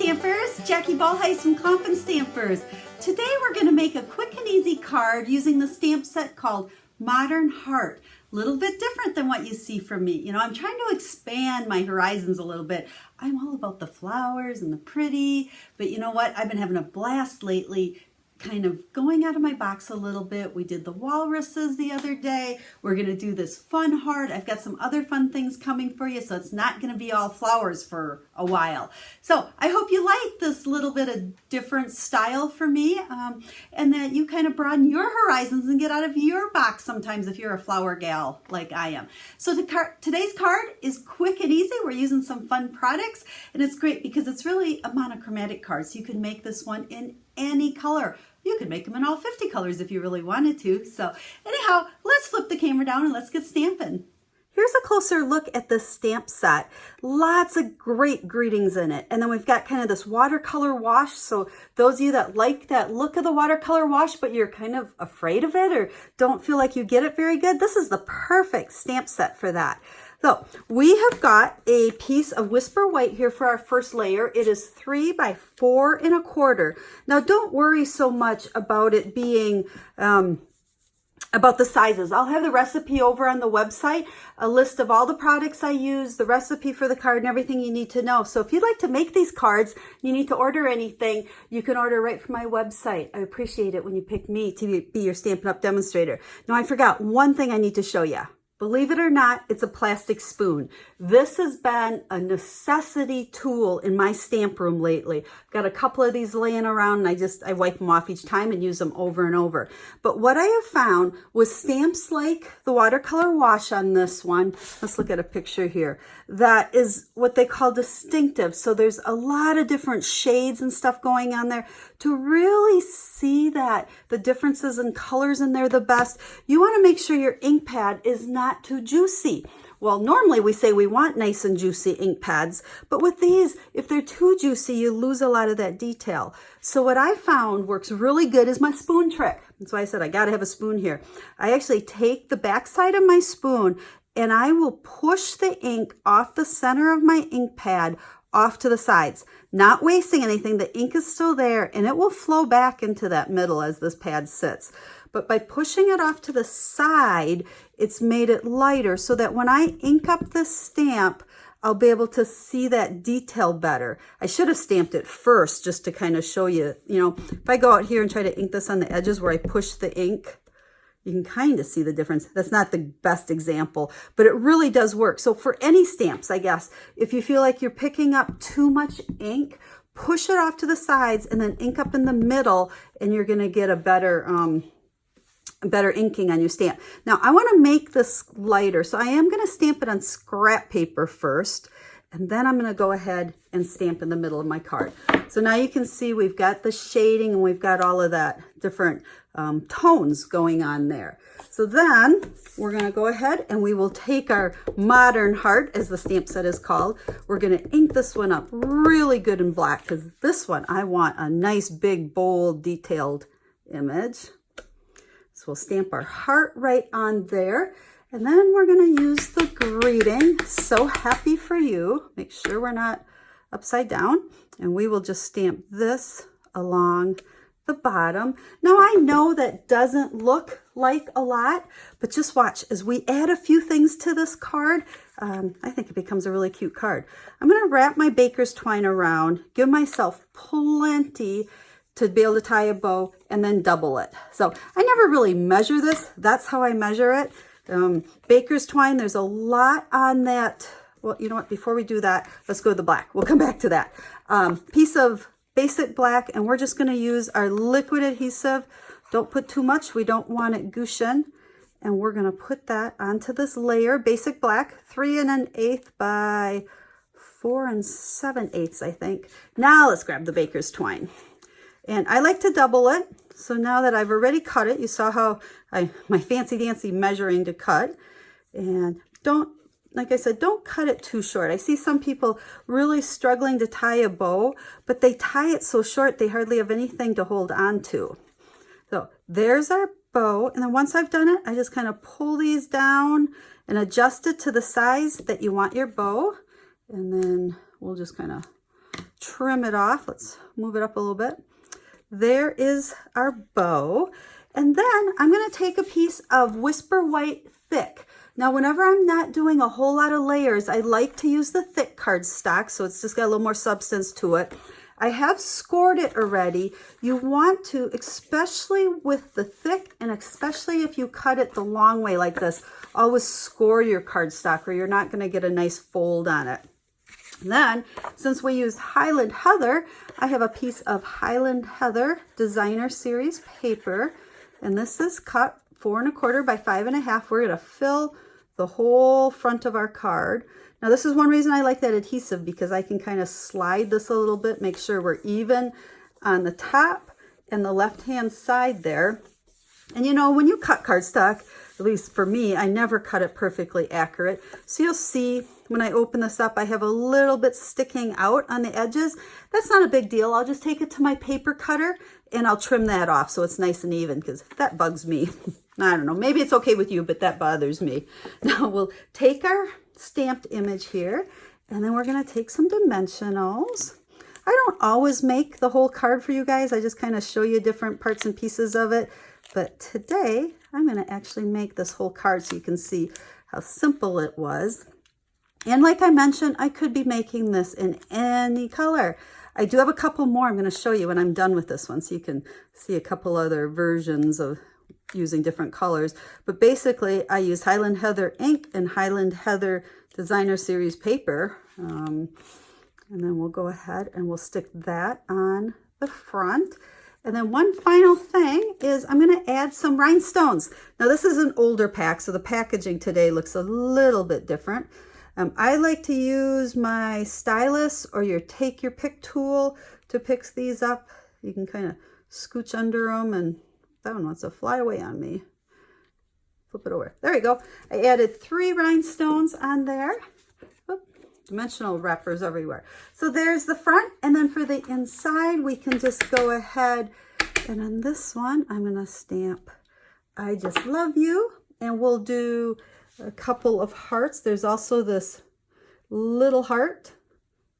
Stampers, Jackie Ballheis from Compin Stampers. Today we're going to make a quick and easy card using the stamp set called Modern Heart. A little bit different than what you see from me. You know, I'm trying to expand my horizons a little bit. I'm all about the flowers and the pretty, but you know what? I've been having a blast lately kind of going out of my box a little bit. We did the walruses the other day. We're going to do this fun heart. I've got some other fun things coming for you, so it's not going to be all flowers for a while. So I hope you like this little bit of different style for me, and that you kind of broaden your horizons and get out of your box sometimes if you're a flower gal like I am. So today's card is quick and easy. We're using some fun products, and it's great because it's really a monochromatic card, so you can make this one in any color. You could make them in all 50 colors if you really wanted to. So anyhow, let's flip the camera down and let's get stamping. Here's a closer look at this stamp set. Lots of great greetings in it. And then we've got kind of this watercolor wash. So those of you that like that look of the watercolor wash, but you're kind of afraid of it or don't feel like you get it very good, this is the perfect stamp set for that. So we have got a piece of Whisper White here for our first layer. It is 3 by 4 1/4. Now don't worry so much about it being about the sizes. I'll have the recipe over on the website, a list of all the products I use, the recipe for the card, and everything you need to know. So if you'd like to make these cards, you need to order anything, you can order right from my website. I appreciate it when you pick me to be your Stampin' Up! Demonstrator. Now I forgot one thing I need to show you. Believe it or not, it's a plastic spoon. This has been a necessity tool in my stamp room lately. I've got a couple of these laying around and I wipe them off each time and use them over and over. But what I have found with stamps like the watercolor wash on this one, let's look at a picture here, that is what they call distinctive. So there's a lot of different shades and stuff going on there. To really see that the differences in colors in there the best, you want to make sure your ink pad is not too juicy. Well, normally we say we want nice and juicy ink pads, but with these, if they're too juicy, you lose a lot of that detail. So what I found works really good is my spoon trick. That's why I said I got to have a spoon here. I actually take the back side of my spoon and I will push the ink off the center of my ink pad off to the sides, not wasting anything. The ink is still there and it will flow back into that middle as this pad sits. But by pushing it off to the side, it's made it lighter so that when I ink up this stamp, I'll be able to see that detail better. I should have stamped it first just to kind of show you, you know, if I go out here and try to ink this on the edges where I push the ink, you can kind of see the difference. That's not the best example, but it really does work. So for any stamps, I guess, if you feel like you're picking up too much ink, push it off to the sides and then ink up in the middle and you're gonna get a better inking on your stamp. Now I want to make this lighter, so I am going to stamp it on scrap paper first, and then I'm going to go ahead and stamp in the middle of my card. So now you can see we've got the shading and we've got all of that different tones going on there. So then we're going to go ahead and we will take our Modern Heart, as the stamp set is called. We're going to ink this one up really good in black because this one I want a nice big bold detailed image. So we'll stamp our heart right on there. And then we're going to use the greeting, so happy for you. Make sure we're not upside down. And we will just stamp this along the bottom. Now I know that doesn't look like a lot, but just watch as we add a few things to this card. I think it becomes a really cute card. I'm going to wrap my baker's twine around, give myself plenty to be able to tie a bow and then double it. So I never really measure this. That's how I measure it. Baker's twine, there's a lot on that. Well, you know what, before we do that, let's go to the black. We'll come back to that. Piece of basic black, and we're just gonna use our liquid adhesive. Don't put too much, we don't want it gushing. And we're gonna put that onto this layer, basic black, 3 1/8 by 4 7/8, I think. Now let's grab the baker's twine. And I like to double it. So now that I've already cut it, you saw how my fancy dancy measuring to cut. And don't, like I said, don't cut it too short. I see some people really struggling to tie a bow, but they tie it so short they hardly have anything to hold on to. So there's our bow. And then once I've done it, I just kind of pull these down and adjust it to the size that you want your bow. And then we'll just kind of trim it off. Let's move it up a little bit. There is our bow. And then I'm going to take a piece of Whisper White Thick. Now, whenever I'm not doing a whole lot of layers, I like to use the thick cardstock, so it's just got a little more substance to it. I have scored it already. You want to, especially with the thick, and especially if you cut it the long way like this, always score your cardstock or you're not going to get a nice fold on it. Then, since we used Highland Heather, I have a piece of Highland Heather Designer Series paper, and this is cut 4 1/4 by 5 1/2. We're going to fill the whole front of our card. Now, this is one reason I like that adhesive, because I can kind of slide this a little bit, make sure we're even on the top and the left-hand side there. And you know, when you cut cardstock, at least for me, I never cut it perfectly accurate. So you'll see when I open this up, I have a little bit sticking out on the edges. That's not a big deal. I'll just take it to my paper cutter and I'll trim that off so it's nice and even, because that bugs me. I don't know, maybe it's okay with you, but that bothers me. Now we'll take our stamped image here, and then we're going to take some dimensionals. I don't always make the whole card for you guys. I just kind of show you different parts and pieces of it. But today, I'm going to actually make this whole card so you can see how simple it was. And like I mentioned, I could be making this in any color. I do have a couple more I'm going to show you when I'm done with this one, so you can see a couple other versions of using different colors. But basically, I use Highland Heather ink and Highland Heather Designer Series paper. And then we'll go ahead and we'll stick that on the front. And then one final thing is I'm going to add some rhinestones. Now, this is an older pack, so the packaging today looks a little bit different. I like to use my stylus or your take your pick tool to pick these up. You can kind of scooch under them, and that one wants to fly away on me. Flip it over. There we go. I added 3 rhinestones on there. Oop, dimensional wrappers everywhere. So there's the front, and then for the inside, we can just go ahead, and on this one, I'm going to stamp I Just Love You, and we'll do a couple of hearts. There's also this little heart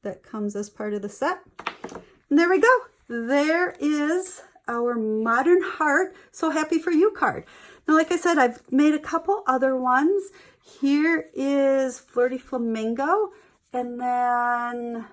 that comes as part of the set. And there we go. There is our modern heart, So Happy For You card. Now, like I said, I've made a couple other ones. Here is Flirty Flamingo, and then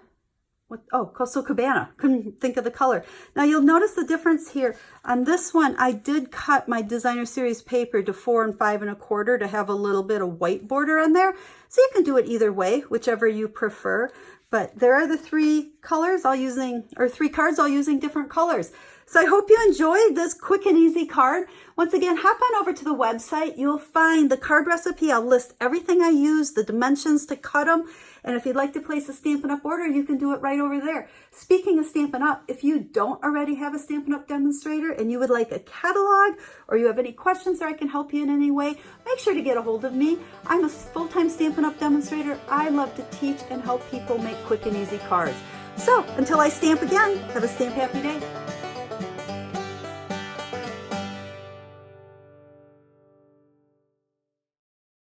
Coastal Cabana. Couldn't think of the color. Now you'll notice the difference here. On this one, I did cut my Designer Series paper to 4 5 1/4 to have a little bit of white border on there. So you can do it either way, whichever you prefer. But there are the 3 colors all using, or 3 cards all using different colors. So I hope you enjoyed this quick and easy card. Once again, hop on over to the website. You'll find the card recipe. I'll list everything I use, the dimensions to cut them. And if you'd like to place a Stampin' Up! Order, you can do it right over there. Speaking of Stampin' Up!, if you don't already have a Stampin' Up! Demonstrator and you would like a catalog, or you have any questions or I can help you in any way, make sure to get a hold of me. I'm a full-time Stampin' Up! Demonstrator. I love to teach and help people make quick and easy cards. So until I stamp again, have a stamp happy day.